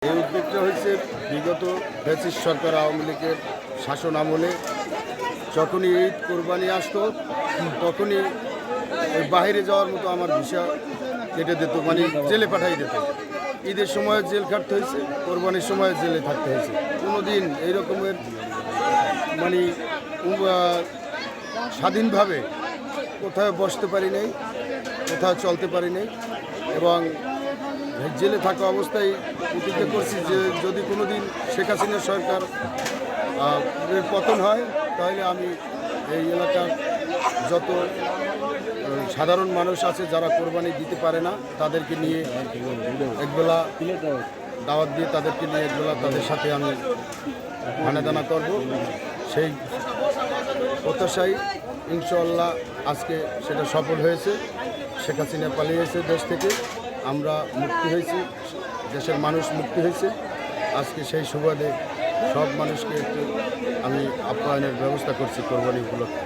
এই উদ্যোগটা হয়েছে বিগত ফ্যাসিস্ট সরকার আওয়ামী লীগের শাসন আমলে যখনই ঈদ কোরবানি আসতো তখনই ওই বাইরে যাওয়ার মতো আমার ভিসা কেটে দিত, মানে জেলে পাঠাই দিত। ঈদের সময় জেল খাটতে হয়েছে, কোরবানির সময় জেলে থাকতে হয়েছে। কোনো দিন এই রকমের মানে স্বাধীনভাবে কোথাও বসতে পারি নাই, কোথাও চলতে পারি নাই এবং জেলে থাকা অবস্থায় প্রতিজ্ঞা করছি যে যদি কোনো দিন শেখ হাসিনা সরকার পতন হয় তাহলে আমি এই এলাকার যত সাধারণ মানুষ আছে যারা কোরবানি দিতে পারে না তাদেরকে নিয়ে একবেলা দাওয়াত দিয়ে তাদেরকে নিয়ে একবেলা তাদের সাথে আমি খানাদানা করব। সেই প্রত্যাশায় ইনশাআল্লাহ আজকে সেটা সফল হয়েছে। শেখ হাসিনা পালিয়েছে দেশ থেকে, আমরা মুক্তি হয়েছি, দেশের মানুষ মুক্তি হয়েছে। আজকে সেই সুবাদে সব মানুষকে একটু আমি আপ্যায়নের ব্যবস্থা করছি কোরবানি উপলক্ষে।